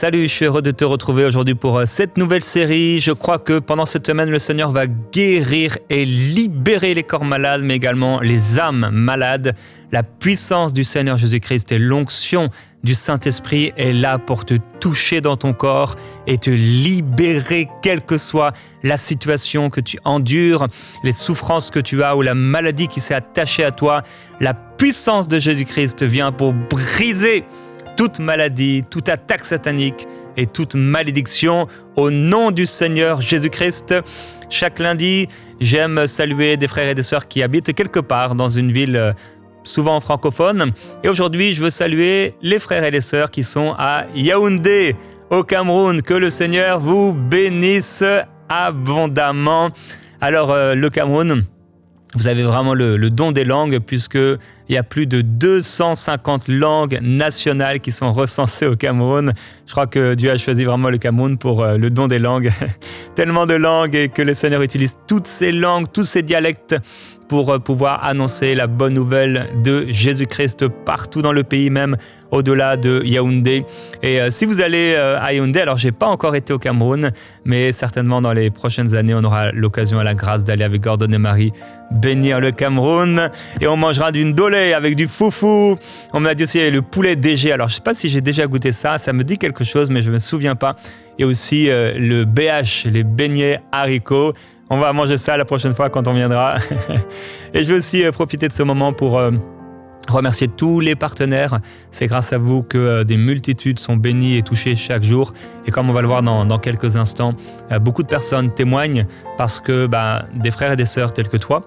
Salut, je suis heureux de te retrouver aujourd'hui pour cette nouvelle série. Je crois que pendant cette semaine, le Seigneur va guérir et libérer les corps malades, mais également les âmes malades. La puissance du Seigneur Jésus-Christ et l'onction du Saint-Esprit est là pour te toucher dans ton corps et te libérer, quelle que soit la situation que tu endures, les souffrances que tu as ou la maladie qui s'est attachée à toi. La puissance de Jésus-Christ vient pour briser toute maladie, toute attaque satanique et toute malédiction au nom du Seigneur Jésus-Christ. Chaque lundi, j'aime saluer des frères et des sœurs qui habitent quelque part dans une ville souvent francophone. Et aujourd'hui, je veux saluer les frères et les sœurs qui sont à Yaoundé, au Cameroun. Que le Seigneur vous bénisse abondamment. Alors, le Cameroun, vous avez vraiment le don des langues, puisqu'il y a plus de 250 langues nationales qui sont recensées au Cameroun. Je crois que Dieu a choisi vraiment le Cameroun pour le don des langues. Tellement de langues et que le Seigneur utilise toutes ces langues, tous ces dialectes pour pouvoir annoncer la bonne nouvelle de Jésus-Christ partout dans le pays, même au-delà de Yaoundé. Et si vous allez à Yaoundé, alors j'ai pas encore été au Cameroun, mais certainement dans les prochaines années, on aura l'occasion et la grâce d'aller avec Gordon et Marie bénir le Cameroun. Et on mangera du ndolé avec du foufou. On m'a dit aussi le poulet DG. Alors je sais pas si j'ai déjà goûté ça, ça me dit quelque chose, mais je me souviens pas. Et aussi le BH, les beignets haricots. On va manger ça la prochaine fois quand on viendra. Et je veux aussi profiter de ce moment pour remercier tous les partenaires. C'est grâce à vous que des multitudes sont bénies et touchées chaque jour. Et comme on va le voir dans quelques instants, beaucoup de personnes témoignent parce que des frères et des sœurs tels que toi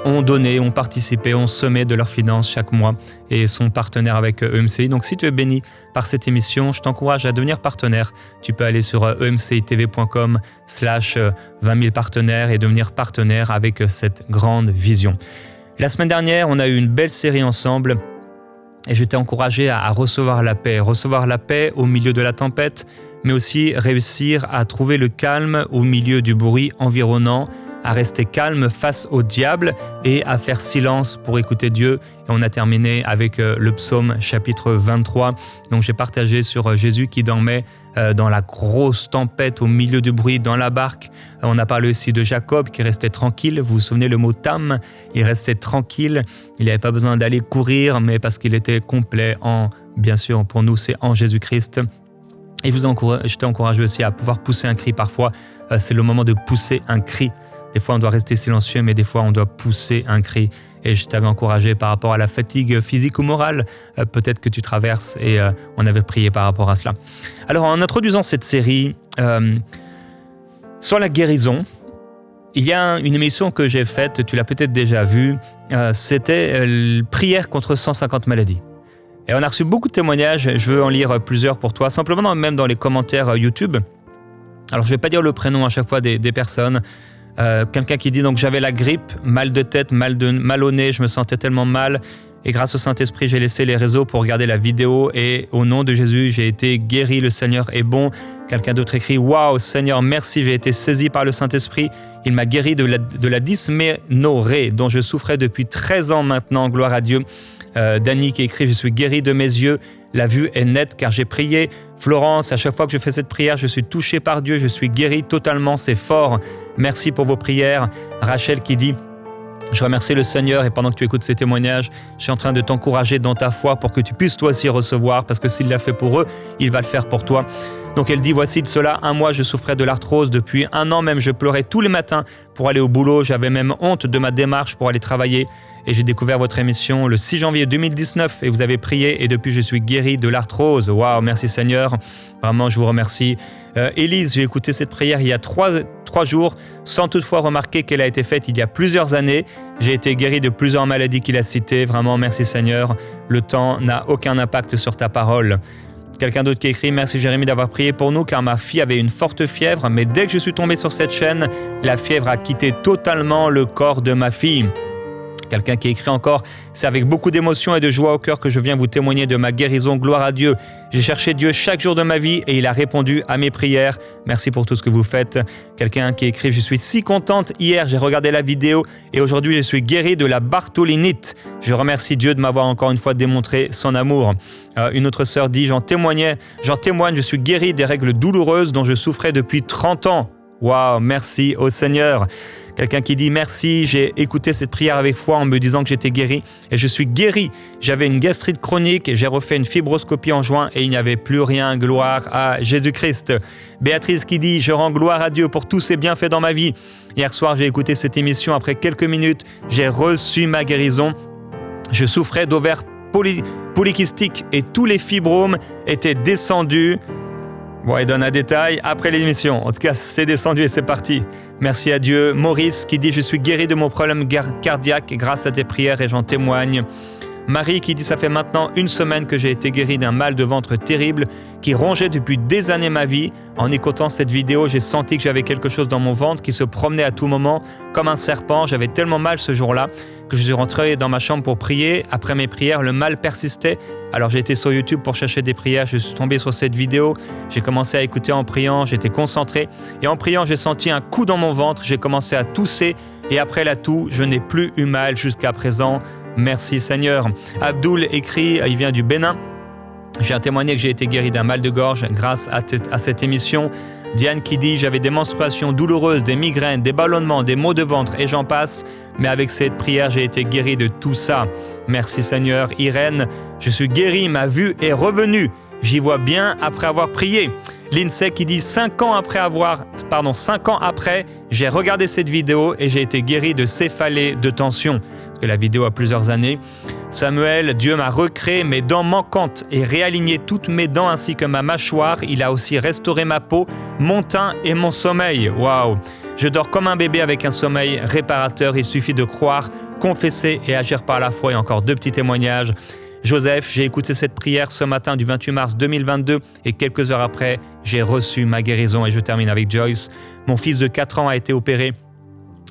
ont donné, ont participé, ont semé de leurs finances chaque mois et sont partenaires avec EMCI. Donc si tu es béni par cette émission, je t'encourage à devenir partenaire. Tu peux aller sur emcitv.com/20 000 partenaires et devenir partenaire avec cette grande vision. La semaine dernière, on a eu une belle série ensemble et je t'ai encouragé à recevoir la paix au milieu de la tempête, mais aussi réussir à trouver le calme au milieu du bruit environnant, à rester calme face au diable et à faire silence pour écouter Dieu. Et on a terminé avec le psaume chapitre 23. Donc j'ai partagé sur Jésus qui dormait dans la grosse tempête au milieu du bruit dans la barque. On a parlé aussi de Jacob qui restait tranquille. Vous vous souvenez le mot tam? Il restait tranquille. Il n'avait pas besoin d'aller courir, mais parce qu'il était complet bien sûr, pour nous, c'est en Jésus-Christ. Et je t'ai encouragé aussi à pouvoir pousser un cri. Parfois, c'est le moment de pousser un cri. Des fois, on doit rester silencieux, mais des fois, on doit pousser un cri. Et je t'avais encouragé par rapport à la fatigue physique ou morale, peut-être que tu traverses, et on avait prié par rapport à cela. Alors, en introduisant cette série sur la guérison, il y a une émission que j'ai faite, tu l'as peut-être déjà vue, c'était prière contre 150 maladies. Et on a reçu beaucoup de témoignages, je veux en lire plusieurs pour toi, simplement même dans les commentaires YouTube. Alors, je ne vais pas dire le prénom à chaque fois des personnes. Quelqu'un qui dit donc j'avais la grippe, mal de tête, mal au nez, je me sentais tellement mal et grâce au Saint-Esprit j'ai laissé les réseaux pour regarder la vidéo et au nom de Jésus j'ai été guéri, le Seigneur est bon. Quelqu'un d'autre écrit waouh Seigneur merci, j'ai été saisi par le Saint-Esprit, il m'a guéri de la dysménorrhée dont je souffrais depuis 13 ans maintenant, gloire à Dieu. Dany qui écrit je suis guéri de mes yeux, la vue est nette car j'ai prié. Florence, à chaque fois que je fais cette prière, je suis touché par Dieu, je suis guéri totalement, c'est fort. Merci pour vos prières. Rachel qui dit je remercie le Seigneur et pendant que tu écoutes ces témoignages, je suis en train de t'encourager dans ta foi pour que tu puisses toi aussi recevoir parce que s'il l'a fait pour eux, il va le faire pour toi. Donc elle dit voici de cela 1 mois je souffrais de l'arthrose, depuis 1 an même je pleurais tous les matins pour aller au boulot, j'avais même honte de ma démarche pour aller travailler et j'ai découvert votre émission le 6 janvier 2019 et vous avez prié et depuis je suis guéri de l'arthrose. Waouh, merci Seigneur, vraiment je vous remercie. Élise, j'ai écouté cette prière il y a 3 jours sans toutefois remarquer qu'elle a été faite il y a plusieurs années. J'ai été guéri de plusieurs maladies qu'il a citées, vraiment merci Seigneur, le temps n'a aucun impact sur ta parole. Quelqu'un d'autre qui écrit « Merci Jérémie d'avoir prié pour nous car ma fille avait une forte fièvre, mais dès que je suis tombé sur cette chaîne, la fièvre a quitté totalement le corps de ma fille. » Quelqu'un qui écrit encore « C'est avec beaucoup d'émotion et de joie au cœur que je viens vous témoigner de ma guérison. Gloire à Dieu. J'ai cherché Dieu chaque jour de ma vie et il a répondu à mes prières. Merci pour tout ce que vous faites. » Quelqu'un qui écrit « Je suis si contente. Hier, j'ai regardé la vidéo et aujourd'hui, je suis guérie de la bartholinite. Je remercie Dieu de m'avoir encore une fois démontré son amour. » Une autre sœur dit « J'en témoigne, je suis guérie des règles douloureuses dont je souffrais depuis 30 ans. » Waouh, merci au Seigneur. Quelqu'un qui dit « Merci, j'ai écouté cette prière avec foi en me disant que j'étais guéri et je suis guéri. J'avais une gastrite chronique, j'ai refait une fibroscopie en juin et il n'y avait plus rien. Gloire à Jésus-Christ. » Béatrice qui dit « Je rends gloire à Dieu pour tous ses bienfaits dans ma vie. Hier soir, j'ai écouté cette émission. Après quelques minutes, j'ai reçu ma guérison. Je souffrais d'ovaires polykystiques et tous les fibromes étaient descendus. » Bon, il donne un détail après l'émission. En tout cas, c'est descendu et c'est parti. Merci à Dieu. Maurice qui dit « Je suis guéri de mon problème cardiaque grâce à tes prières et j'en témoigne. » Marie qui dit « Ça fait maintenant 1 semaine que j'ai été guéri d'un mal de ventre terrible qui rongeait depuis des années ma vie. En écoutant cette vidéo, j'ai senti que j'avais quelque chose dans mon ventre qui se promenait à tout moment comme un serpent. J'avais tellement mal ce jour-là que je suis rentré dans ma chambre pour prier. Après mes prières, le mal persistait. Alors j'ai été sur YouTube pour chercher des prières. Je suis tombé sur cette vidéo. J'ai commencé à écouter en priant. J'étais concentré. Et en priant, j'ai senti un coup dans mon ventre. J'ai commencé à tousser. Et après la toux, je n'ai plus eu mal jusqu'à présent. Merci Seigneur. Abdoul écrit, il vient du Bénin. J'ai un témoigné que j'ai été guéri d'un mal de gorge grâce à cette émission. Diane qui dit « J'avais des menstruations douloureuses, des migraines, des ballonnements, des maux de ventre et j'en passe. Mais avec cette prière, j'ai été guéri de tout ça. Merci Seigneur. » Irène, « Je suis guéri, ma vue est revenue. J'y vois bien après avoir prié. » Lindsay qui dit 5 ans après, j'ai regardé cette vidéo et j'ai été guéri de céphalée, de tension. Parce que la vidéo a plusieurs années. Samuel, Dieu m'a recréé mes dents manquantes et réaligné toutes mes dents ainsi que ma mâchoire. Il a aussi restauré ma peau, mon teint et mon sommeil. Waouh! Je dors comme un bébé avec un sommeil réparateur. Il suffit de croire, confesser et agir par la foi. Et encore 2 petits témoignages. Joseph, j'ai écouté cette prière ce matin du 28 mars 2022 et quelques heures après, j'ai reçu ma guérison. Et je termine avec Joyce. Mon fils de 4 ans a été opéré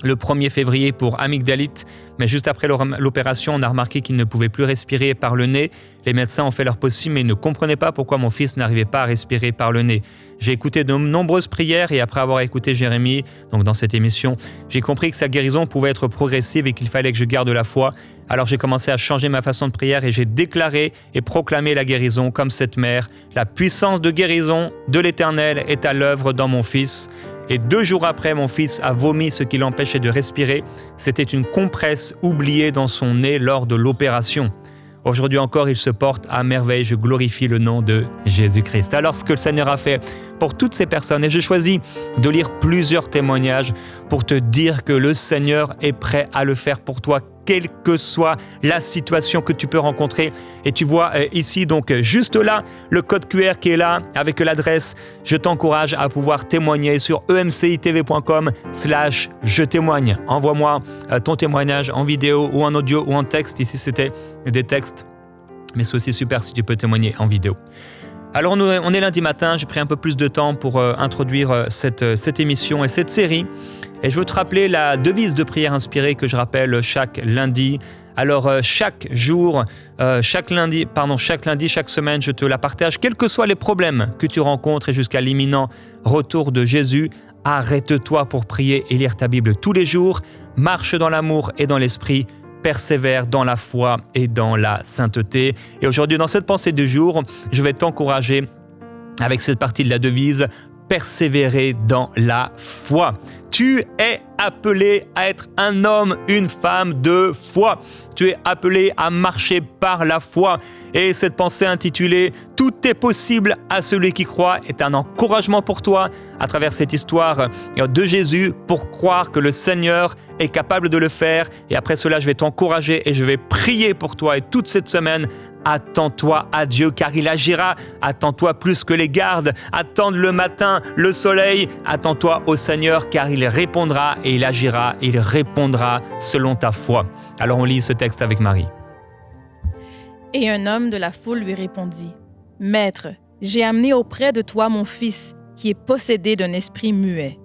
le 1er février pour amygdalite, mais juste après l'opération, on a remarqué qu'il ne pouvait plus respirer par le nez. Les médecins ont fait leur possible, mais ils ne comprenaient pas pourquoi mon fils n'arrivait pas à respirer par le nez. J'ai écouté de nombreuses prières et après avoir écouté Jérémie, donc dans cette émission, j'ai compris que sa guérison pouvait être progressive et qu'il fallait que je garde la foi. Alors j'ai commencé à changer ma façon de prière et j'ai déclaré et proclamé la guérison comme cette mère. La puissance de guérison de l'Éternel est à l'œuvre dans mon fils. Et 2 jours après, mon fils a vomi ce qui l'empêchait de respirer. C'était une compresse oubliée dans son nez lors de l'opération. Aujourd'hui encore, il se porte à merveille. Je glorifie le nom de Jésus-Christ. Alors, ce que le Seigneur a fait pour toutes ces personnes, et j'ai choisi de lire plusieurs témoignages pour te dire que le Seigneur est prêt à le faire pour toi, quelle que soit la situation que tu peux rencontrer. Et tu vois ici, donc juste là, le code QR qui est là avec l'adresse. Je t'encourage à pouvoir témoigner sur emcitv.com/je témoigne. Envoie-moi ton témoignage en vidéo ou en audio ou en texte. Ici, c'était des textes, mais c'est aussi super si tu peux témoigner en vidéo. Alors, on est lundi matin. J'ai pris un peu plus de temps pour introduire cette émission et cette série. Et je veux te rappeler la devise de prière inspirée que je rappelle chaque lundi. Alors chaque lundi, chaque semaine, je te la partage. Quels que soient les problèmes que tu rencontres et jusqu'à l'imminent retour de Jésus, arrête-toi pour prier et lire ta Bible tous les jours. Marche dans l'amour et dans l'esprit. Persévère dans la foi et dans la sainteté. Et aujourd'hui, dans cette pensée du jour, je vais t'encourager avec cette partie de la devise. Persévérer dans la foi. Tu es appelé à être un homme, une femme de foi. Tu es appelé à marcher par la foi. Et cette pensée intitulée « Tout est possible à celui qui croit » est un encouragement pour toi à travers cette histoire de Jésus pour croire que le Seigneur est capable de le faire. Et après cela, je vais t'encourager et je vais prier pour toi. Et toute cette semaine, attends-toi à Dieu car il agira. Attends-toi plus que les gardes. Attends le matin, le soleil. Attends-toi au Seigneur car il répondra et il agira. Il répondra selon ta foi. Alors on lit ce texte avec Marie. Et un homme de la foule lui répondit, « Maître, j'ai amené auprès de toi mon fils qui est possédé d'un esprit muet.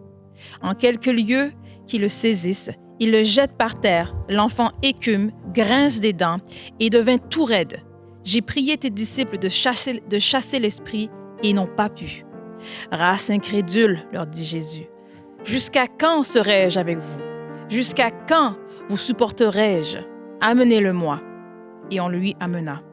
En quelque lieu qui le saisisse, Il le jette par terre. L'enfant écume, grince des dents et devint tout raide. J'ai prié tes disciples de chasser l'esprit et ils n'ont pas pu. Race incrédule, leur dit Jésus. Jusqu'à quand serai-je avec vous? Jusqu'à quand vous supporterai-je? Amenez-le-moi. Et on lui amena.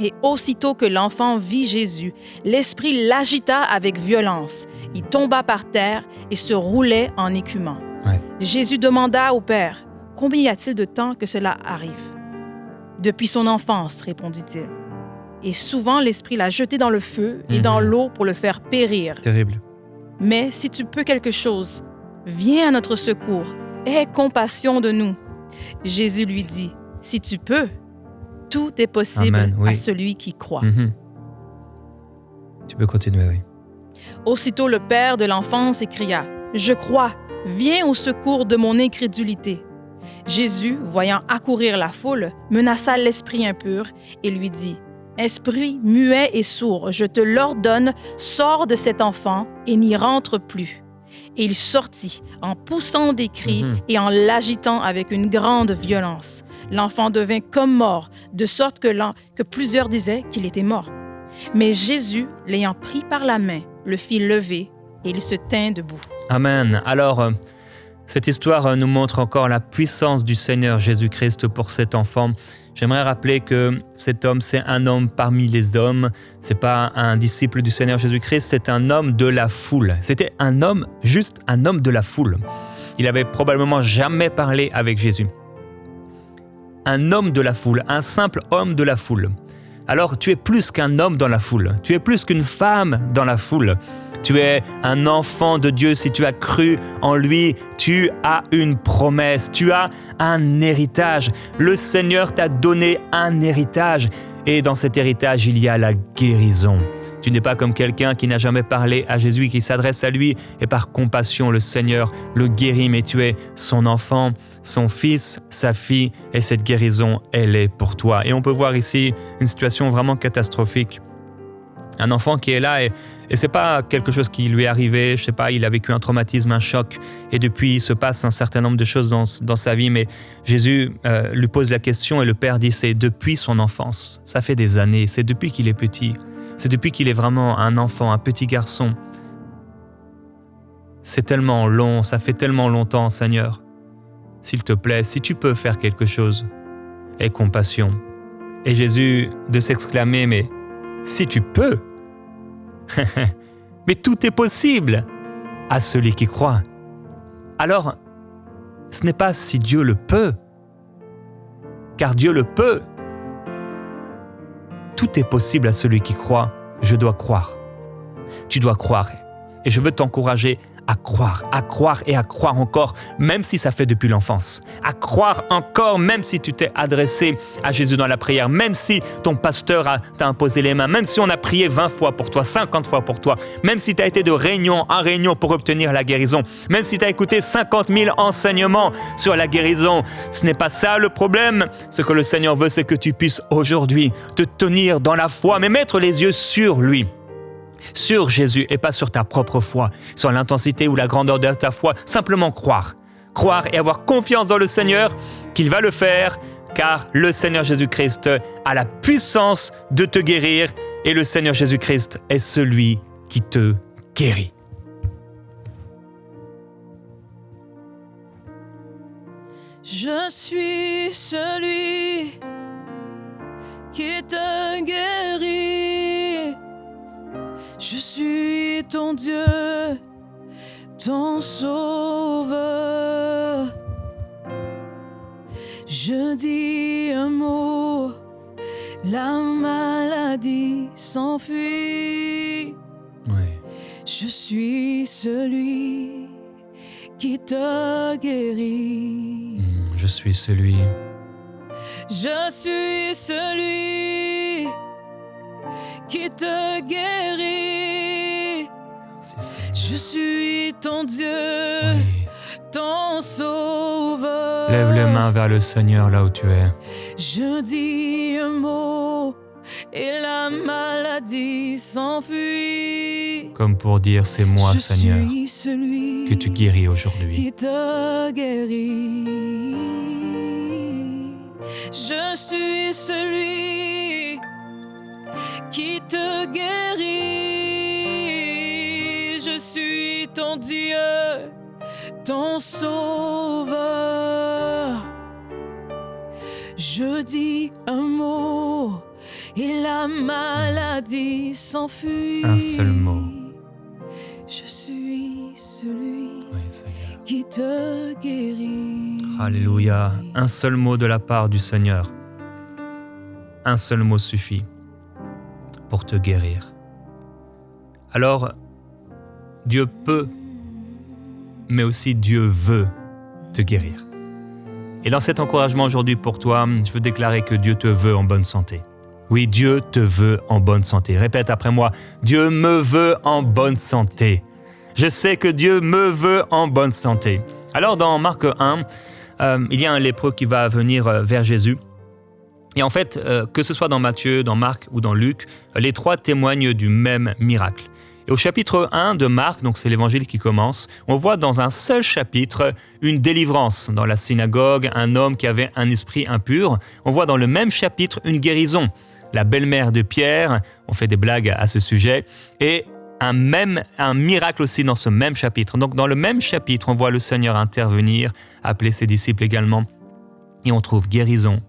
Et aussitôt que l'enfant vit Jésus, l'esprit l'agita avec violence. Il tomba par terre et se roulait en écumant. Ouais. Jésus demanda au Père, « Combien y a-t-il de temps que cela arrive? » « Depuis son enfance, répondit-il. Et souvent l'esprit l'a jeté dans le feu et dans l'eau pour le faire périr. Terrible. Mais si tu peux quelque chose, viens à notre secours. Aie compassion de nous. Jésus lui dit, « Si tu peux, tout est possible Amen, oui. à celui qui croit. Tu peux continuer, oui. Aussitôt le père de l'enfant s'écria, « Je crois, viens au secours de mon incrédulité. » Jésus, voyant accourir la foule, menaça l'esprit impur et lui dit, « Esprit muet et sourd, je te l'ordonne, sors de cet enfant et n'y rentre plus. » Et il sortit en poussant des cris et en l'agitant avec une grande violence. L'enfant devint comme mort, de sorte que plusieurs disaient qu'il était mort. Mais Jésus, l'ayant pris par la main, le fit lever et il se tint debout. Amen. Alors, cette histoire nous montre encore la puissance du Seigneur Jésus-Christ pour cet enfant. J'aimerais rappeler que cet homme, c'est un homme parmi les hommes. C'est pas un disciple du Seigneur Jésus-Christ, c'est un homme de la foule. C'était un homme, juste un homme de la foule. Il avait probablement jamais parlé avec Jésus. Un homme de la foule, un simple homme de la foule. Alors tu es plus qu'un homme dans la foule, tu es plus qu'une femme dans la foule. Tu es un enfant de Dieu, si tu as cru en lui, tu as une promesse, tu as un héritage. Le Seigneur t'a donné un héritage et dans cet héritage, il y a la guérison. Tu n'es pas comme quelqu'un qui n'a jamais parlé à Jésus, qui s'adresse à lui et par compassion, le Seigneur le guérit, mais tu es son enfant, son fils, sa fille et cette guérison, elle est pour toi. Et on peut voir ici une situation vraiment catastrophique. Un enfant qui est là et c'est pas quelque chose qui lui est arrivé, je sais pas, il a vécu un traumatisme, un choc et depuis il se passe un certain nombre de choses dans sa vie, mais Jésus lui pose la question et le Père dit c'est depuis son enfance, ça fait des années, c'est depuis qu'il est petit, c'est depuis qu'il est vraiment un enfant, un petit garçon. C'est tellement long, ça fait tellement longtemps, Seigneur. S'il te plaît, si tu peux faire quelque chose, aie compassion. Et Jésus de s'exclamer, mais si tu peux, mais tout est possible à celui qui croit. Alors, ce n'est pas si Dieu le peut, car Dieu le peut. Tout est possible à celui qui croit. Je dois croire. Tu dois croire. Et je veux t'encourager à croire et à croire encore, même si ça fait depuis l'enfance. À croire encore, même si tu t'es adressé à Jésus dans la prière, même si ton pasteur t'a imposé les mains, même si on a prié 20 fois pour toi, 50 fois pour toi, même si tu as été de réunion en réunion pour obtenir la guérison, même si tu as écouté 50 000 enseignements sur la guérison. Ce n'est pas ça le problème. Ce que le Seigneur veut, c'est que tu puisses aujourd'hui te tenir dans la foi, mais mettre les yeux sur lui. Sur Jésus et pas sur ta propre foi, sur l'intensité ou la grandeur de ta foi, simplement croire. Croire et avoir confiance dans le Seigneur qu'il va le faire, car le Seigneur Jésus-Christ a la puissance de te guérir et le Seigneur Jésus-Christ est celui qui te guérit. Je suis celui qui te guérit. Je suis ton Dieu, ton sauveur. Je dis un mot, la maladie s'enfuit. Oui. Je suis celui qui te guérit. Je suis celui. Je suis celui qui te guérit. Merci, Je suis ton Dieu, oui. ton sauveur. Lève les mains vers le Seigneur là où tu es. Je dis un mot, et la maladie s'enfuit. Comme pour dire, c'est moi, Seigneur, Je suis celui que tu guéris aujourd'hui. qui te guérit. Je suis celui qui te guérit. Je suis ton Dieu, ton Sauveur. Je dis un mot et la maladie s'enfuit. Un seul mot. Je suis celui Oui, Seigneur. qui te guérit. Alléluia. Un seul mot de la part du Seigneur. Un seul mot suffit pour te guérir. Alors, Dieu peut, mais aussi Dieu veut te guérir. Et dans cet encouragement aujourd'hui pour toi, je veux déclarer que Dieu te veut en bonne santé. Oui, Dieu te veut en bonne santé. Répète après moi, Dieu me veut en bonne santé. Je sais que Dieu me veut en bonne santé. Alors dans Marc 1, il y a un lépreux qui va venir vers Jésus. Et en fait, que ce soit dans Matthieu, dans Marc ou dans Luc, les trois témoignent du même miracle. Et au chapitre 1 de Marc, donc c'est l'évangile qui commence, on voit dans un seul chapitre une délivrance dans la synagogue, un homme qui avait un esprit impur. On voit dans le même chapitre une guérison. La belle-mère de Pierre, on fait des blagues à ce sujet, et un miracle aussi dans ce même chapitre. Donc dans le même chapitre, on voit le Seigneur intervenir, appeler ses disciples également, et on trouve guérison,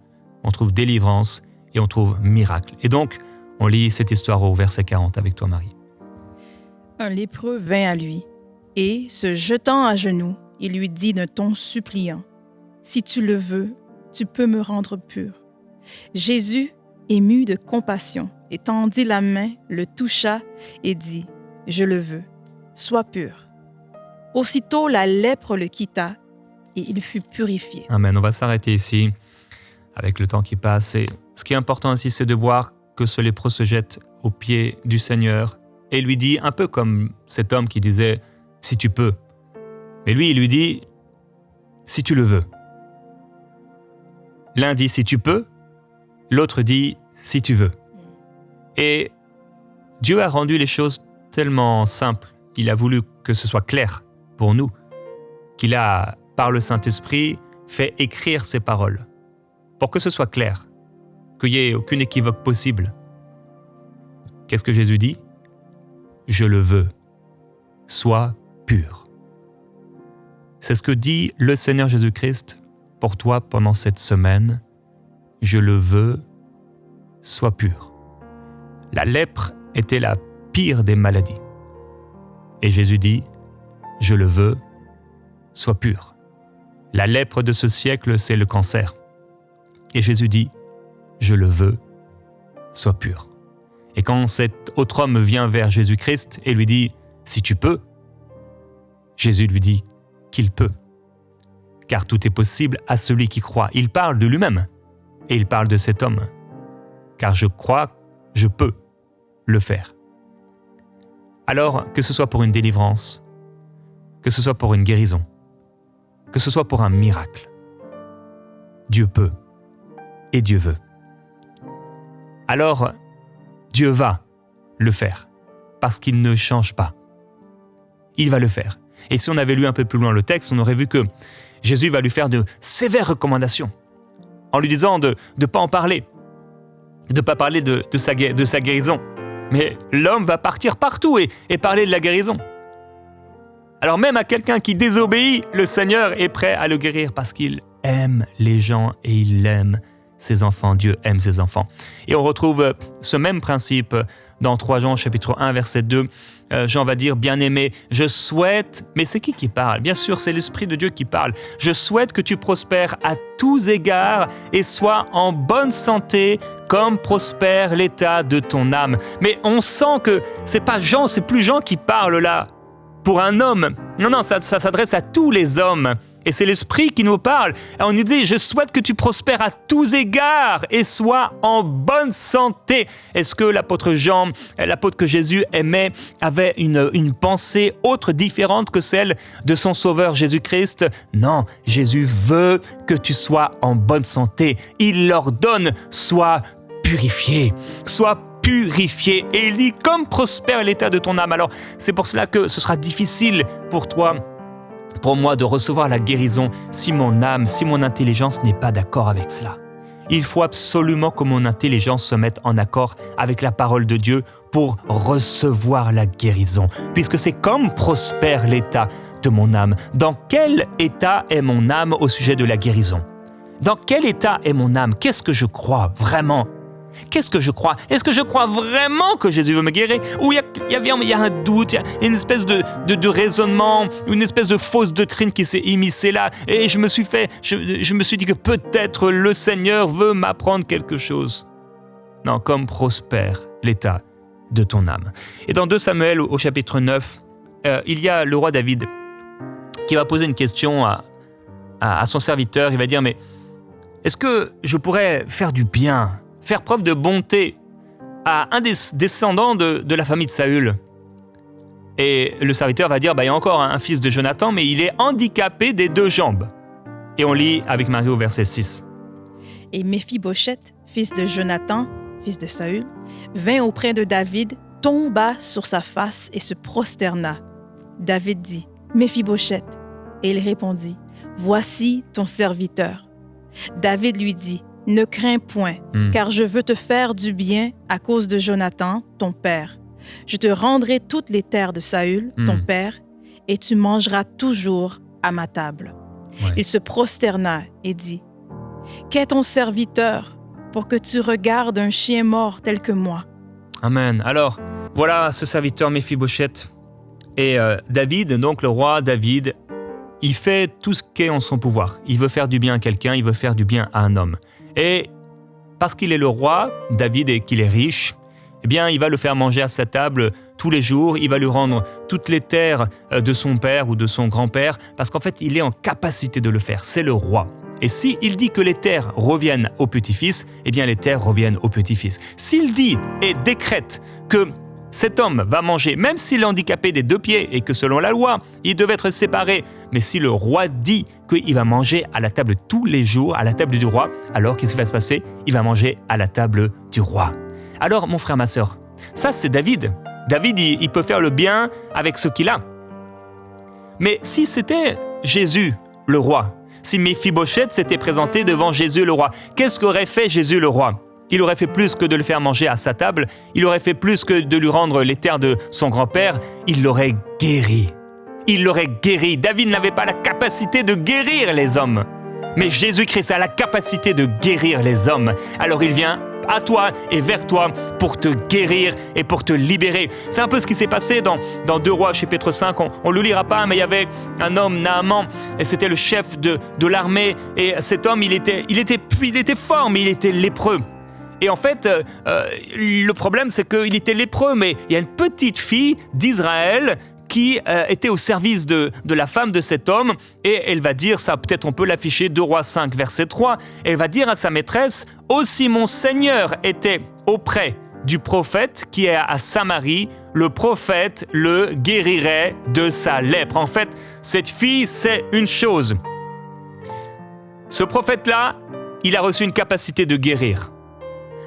on trouve délivrance, et on trouve miracle. Et donc, on lit cette histoire au verset 40 avec toi, Marie. Un lépreux vint à lui, et, se jetant à genoux, il lui dit d'un ton suppliant, « Si tu le veux, tu peux me rendre pur. » Jésus, ému de compassion, étendit la main, le toucha et dit, « Je le veux, sois pur. » Aussitôt la lèpre le quitta, et il fut purifié. Amen. On va s'arrêter ici avec le temps qui passe. Et ce qui est important ici, c'est de voir que ce lépreux se jette aux pieds du Seigneur et lui dit, un peu comme cet homme qui disait « si tu peux ». Mais lui, il lui dit « si tu le veux ». L'un dit « si tu peux », l'autre dit « si tu veux ». Et Dieu a rendu les choses tellement simples. Il a voulu que ce soit clair pour nous, qu'il a, par le Saint-Esprit, fait écrire ces paroles, pour que ce soit clair, qu'il n'y ait aucune équivoque possible. Qu'est-ce que Jésus dit ? Je le veux, sois pur. C'est ce que dit le Seigneur Jésus-Christ pour toi pendant cette semaine. Je le veux, sois pur. La lèpre était la pire des maladies. Et Jésus dit, je le veux, sois pur. La lèpre de ce siècle, c'est le cancer. Et Jésus dit, je le veux, sois pur. Et quand cet autre homme vient vers Jésus-Christ et lui dit « si tu peux », Jésus lui dit qu'il peut. Car tout est possible à celui qui croit. Il parle de lui-même et il parle de cet homme. Car je crois, je peux le faire. Alors, que ce soit pour une délivrance, que ce soit pour une guérison, que ce soit pour un miracle, Dieu peut et Dieu veut. Alors, Dieu va le faire, parce qu'il ne change pas. Il va le faire. Et si on avait lu un peu plus loin le texte, on aurait vu que Jésus va lui faire de sévères recommandations, en lui disant de ne pas en parler, de ne pas parler de sa guérison. Mais l'homme va partir partout et parler de la guérison. Alors même à quelqu'un qui désobéit, le Seigneur est prêt à le guérir, parce qu'il aime les gens et il aime ses enfants. Dieu aime ses enfants. Et on retrouve ce même principe dans 3 Jean, chapitre 1, verset 2. Jean va dire, bien-aimé, je souhaite... Mais c'est qui parle ? Bien sûr, c'est l'Esprit de Dieu qui parle. Je souhaite que tu prospères à tous égards et sois en bonne santé comme prospère l'état de ton âme. Mais on sent que c'est pas Jean, c'est plus Jean qui parle là. Pour un homme. Non, ça s'adresse à tous les hommes. Et c'est l'Esprit qui nous parle. Et on nous dit, je souhaite que tu prospères à tous égards et sois en bonne santé. Est-ce que l'apôtre Jean, l'apôtre que Jésus aimait, avait une pensée autre, différente que celle de son Sauveur Jésus-Christ ? Non, Jésus veut que tu sois en bonne santé. Il leur donne, sois purifié. Sois purifié. Et il dit, comme prospère l'état de ton âme. Alors, c'est pour cela que ce sera difficile pour toi, pour moi, de recevoir la guérison si mon âme, si mon intelligence n'est pas d'accord avec cela. Il faut absolument que mon intelligence se mette en accord avec la parole de Dieu pour recevoir la guérison, puisque c'est comme prospère l'état de mon âme. Dans quel état est mon âme au sujet de la guérison? Dans quel état est mon âme? Qu'est-ce que je crois vraiment? Qu'est-ce que je crois? Est-ce que je crois vraiment que Jésus veut me guérir? Ou il y a un doute, il y a une espèce de raisonnement, une espèce de fausse doctrine qui s'est immiscée là, et je me suis dit que peut-être le Seigneur veut m'apprendre quelque chose. Non, comme prospère l'état de ton âme. Et dans 2 Samuel au chapitre 9, il y a le roi David qui va poser une question à son serviteur. Il va dire, mais est-ce que je pourrais faire du bien, faire preuve de bonté à un des descendants de la famille de Saül? Et le serviteur va dire, il y a encore un fils de Jonathan, mais il est handicapé des 2 jambes. Et on lit avec Marie au verset 6. Et Méphibosheth, fils de Jonathan, fils de Saül, vint auprès de David, tomba sur sa face et se prosterna. David dit, Méphibosheth. Et il répondit, voici ton serviteur. David lui dit, ne crains point, car je veux te faire du bien à cause de Jonathan, ton père. Je te rendrai toutes les terres de Saül, ton père, et tu mangeras toujours à ma table. Ouais. Il se prosterna et dit, qu'est ton serviteur pour que tu regardes un chien mort tel que moi? Amen. Alors, voilà ce serviteur Méphibosheth. Et David, donc le roi David, il fait tout ce qui est en son pouvoir. Il veut faire du bien à quelqu'un, il veut faire du bien à un homme. Et parce qu'il est le roi, David, et qu'il est riche, eh bien, il va le faire manger à sa table tous les jours. Il va lui rendre toutes les terres de son père ou de son grand-père, parce qu'en fait, il est en capacité de le faire. C'est le roi. Et s'il dit que les terres reviennent au petit-fils, eh bien, les terres reviennent au petit-fils. S'il dit et décrète que cet homme va manger, même s'il est handicapé des 2 pieds et que selon la loi, il devait être séparé, mais si le roi dit qu'il va manger à la table tous les jours, à la table du roi, alors qu'est-ce qui va se passer? Il va manger à la table du roi. Alors, mon frère, ma sœur, ça c'est David. David, il peut faire le bien avec ce qu'il a. Mais si c'était Jésus, le roi, si Méphibosheth s'était présenté devant Jésus, le roi, qu'est-ce qu'aurait fait Jésus, le roi? Il aurait fait plus que de le faire manger à sa table, il aurait fait plus que de lui rendre les terres de son grand-père, il l'aurait guéri. Il l'aurait guéri. David n'avait pas la capacité de guérir les hommes. Mais Jésus-Christ a la capacité de guérir les hommes. Alors il vient à toi et vers toi pour te guérir et pour te libérer. C'est un peu ce qui s'est passé dans 2 Rois chapitre 5. On ne le lira pas, mais il y avait un homme, Naaman, et c'était le chef de l'armée. Et cet homme, il était fort, mais il était lépreux. Et en fait, le problème, c'est qu'il était lépreux, mais il y a une petite fille d'Israël qui était au service de la femme de cet homme, et elle va dire, ça peut-être on peut l'afficher, 2 Rois 5, verset 3, elle va dire à sa maîtresse, « Aussi mon Seigneur était auprès du prophète qui est à Samarie, le prophète le guérirait de sa lèpre. » En fait, cette fille, c'est une chose. Ce prophète-là, il a reçu une capacité de guérir.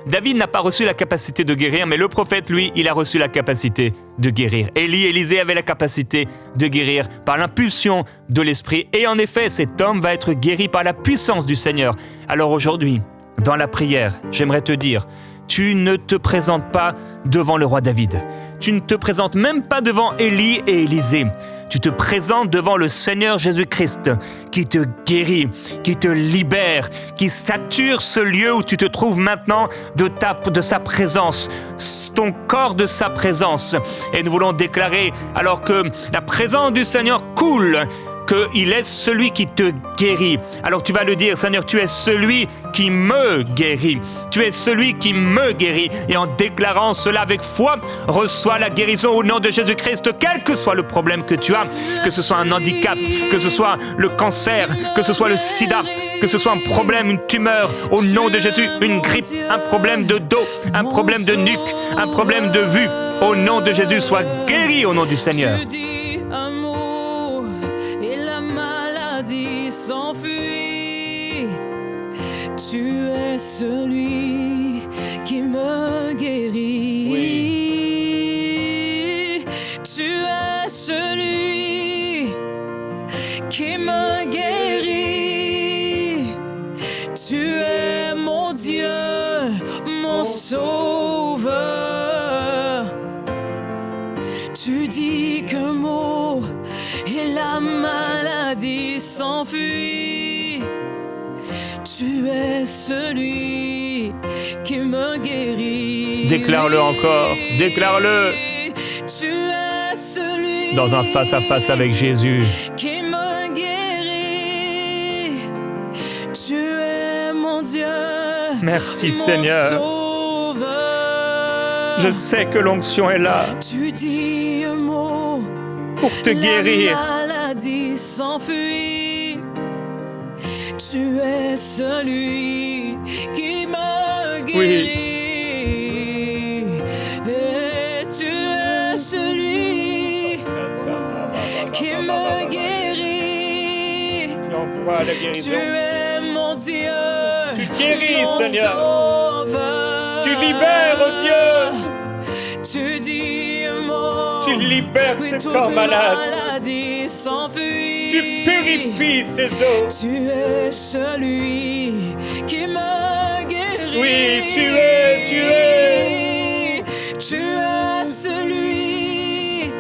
David n'a pas reçu la capacité de guérir, mais le prophète, lui, il a reçu la capacité de guérir. Élisée avait la capacité de guérir par l'impulsion de l'Esprit. Et en effet, cet homme va être guéri par la puissance du Seigneur. Alors aujourd'hui, dans la prière, j'aimerais te dire, tu ne te présentes pas devant le roi David. Tu ne te présentes même pas devant Élie et Élisée. Tu te présentes devant le Seigneur Jésus-Christ qui te guérit, qui te libère, qui sature ce lieu où tu te trouves maintenant de sa présence, ton corps de sa présence. Et nous voulons déclarer, alors que la présence du Seigneur coule, qu'il est celui qui te guérit. Alors tu vas le dire, Seigneur, tu es celui qui me guérit. Tu es celui qui me guérit. Et en déclarant cela avec foi, reçois la guérison au nom de Jésus-Christ, quel que soit le problème que tu as, que ce soit un handicap, que ce soit le cancer, que ce soit le sida, que ce soit un problème, une tumeur, au nom de Jésus, une grippe, un problème de dos, un problème de nuque, un problème de vue, au nom de Jésus, sois guéri au nom du Seigneur. S'enfuit. Tu es celui qui me guérit. Oui. Tu es celui qui me guérit. Tu es mon Dieu, mon Sauveur. Tu dis qu'un mot et la maladie s'enfuit. Tu es celui qui me guérit. Déclare-le encore, déclare-le. Tu es celui dans un face-à-face avec Jésus. Qui me guérit. Tu es mon Dieu. Merci mon Seigneur. Sauveur. Je sais que l'onction est là Tu dis un mot. pour te guérir. La maladie s'enfuit. Tu es celui qui me guérit. Et tu es celui qui me guérit. Tu envoies la Tu guérison. es mon Dieu. Tu guéris, mon Seigneur. Sauveur. Tu libères, oh Dieu. Tu dis un mot. Tu libères Oui, ce toute corps malade. maladie s'enfuit. Tu purifies ses eaux. Tu es celui qui me guérit. Oui, tu es. Tu es celui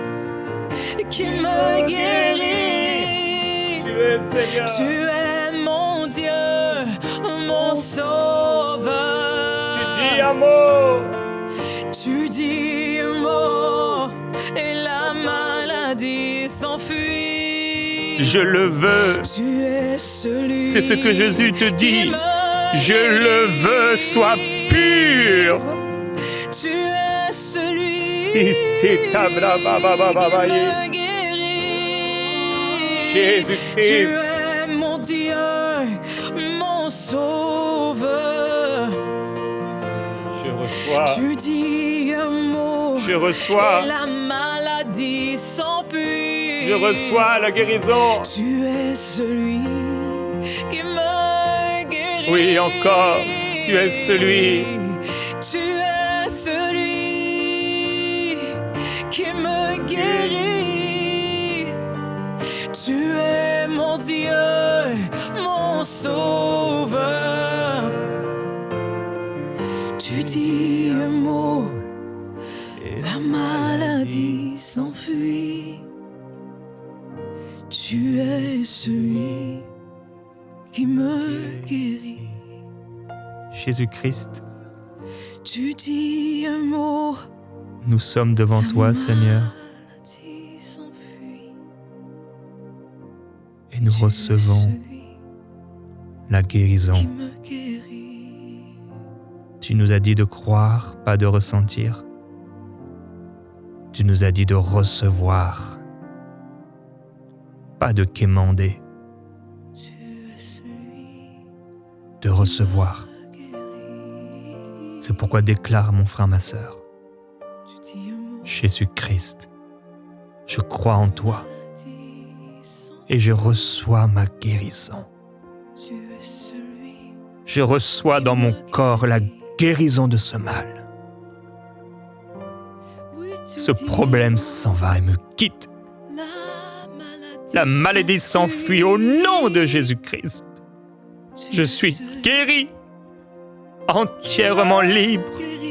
qui me guérit. Tu es Seigneur. Tu es mon Dieu, mon Sauveur. Tu dis un mot. Tu dis un mot et la maladie s'enfuit. Je le veux. Tu es celui. C'est ce que Jésus te dit. qui me Je le veux, sois pur. Tu es celui Ici, tabla, ba, ba, ba, ba, ba, qui yé. me guérit. Jésus-Christ. Tu es mon Dieu, mon Sauveur. Je reçois. Tu dis un mot. Je reçois. Et la maladie s'enfuit. Je reçois la guérison. Tu es celui qui me guérit. Oui, encore. Tu es celui. Tu es celui qui me guérit. Tu es mon Dieu, mon Sauveur. Tu dis un mot, la maladie s'enfuit. Tu es celui qui me guérit. Jésus-Christ, Tu dis un mot, nous sommes devant toi, Seigneur, maladie s'enfuit. et nous Tu es recevons celui la guérison. qui me guérit. Tu nous as dit de croire, pas de ressentir. Tu nous as dit de recevoir, pas de quémander, Tu es celui de recevoir. qui me guérit. C'est pourquoi déclare mon frère, ma sœur, Tu dis un mot, Jésus-Christ, je crois en toi maladie s'enfuit. et je reçois ma guérison. Tu es celui Je reçois dans mon corps la guérison de ce mal. oui, tu Ce dis problème s'en va et me quitte. La maladie s'enfuit au nom de Jésus-Christ. Tu Je es suis celui guéri, entièrement libre, qui me guérit.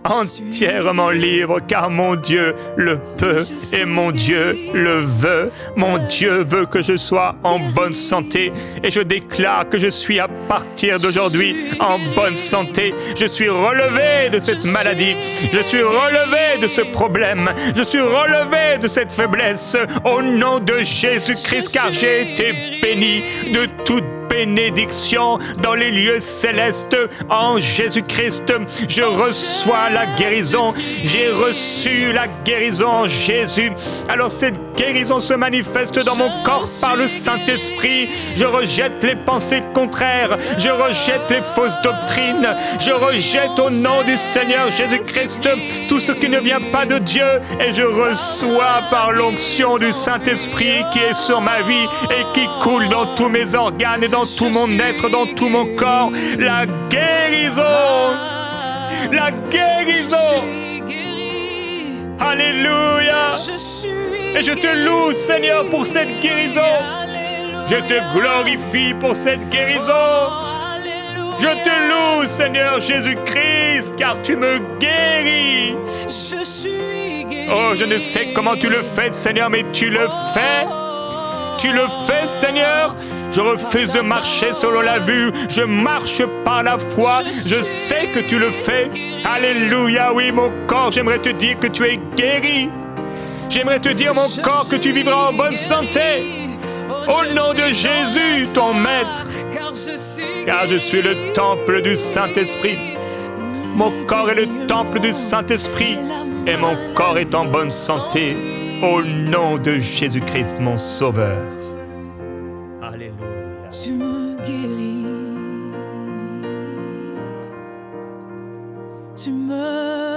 entièrement libre, car mon Dieu le peut et mon Dieu le veut. Mon Dieu veut que je sois en bonne santé et je déclare que je suis à partir d'aujourd'hui en bonne santé. Je suis relevé de cette maladie, je suis relevé de ce problème, je suis relevé de cette faiblesse au nom de Jésus-Christ, car j'ai été béni de toute bénédiction dans les lieux célestes en Jésus-Christ. Je reçois la guérison. J'ai reçu la guérison en Jésus. Alors cette guérison se manifeste dans mon corps par le Saint-Esprit. Je rejette les pensées contraires. Je rejette les fausses doctrines. Je rejette au nom du Seigneur Jésus-Christ tout ce qui ne vient pas de Dieu et je reçois par l'onction du Saint-Esprit qui est sur ma vie et qui coule dans tous mes organes et dans tout mon être, dans tout mon corps, la guérison la guérison. Alléluia. Et je te loue, Seigneur, pour cette guérison. Je te glorifie pour cette guérison. Je te loue, Seigneur Jésus-Christ, car tu me guéris. Oh, je ne sais comment tu le fais, Seigneur, mais tu le fais. Tu le fais, Seigneur. Je refuse de marcher selon la vue. Je marche par la foi. Je sais que tu le fais. Alléluia, oui, mon corps, j'aimerais te dire que tu es guéri. J'aimerais te dire, mon corps, que tu vivras en bonne santé. Au nom de Jésus, ton Maître. Car je suis le temple du Saint-Esprit. Mon corps est le temple du Saint-Esprit. Et mon corps est en bonne santé. Au nom de Jésus-Christ, mon Sauveur. Alléluia. Tu me guéris. Tu me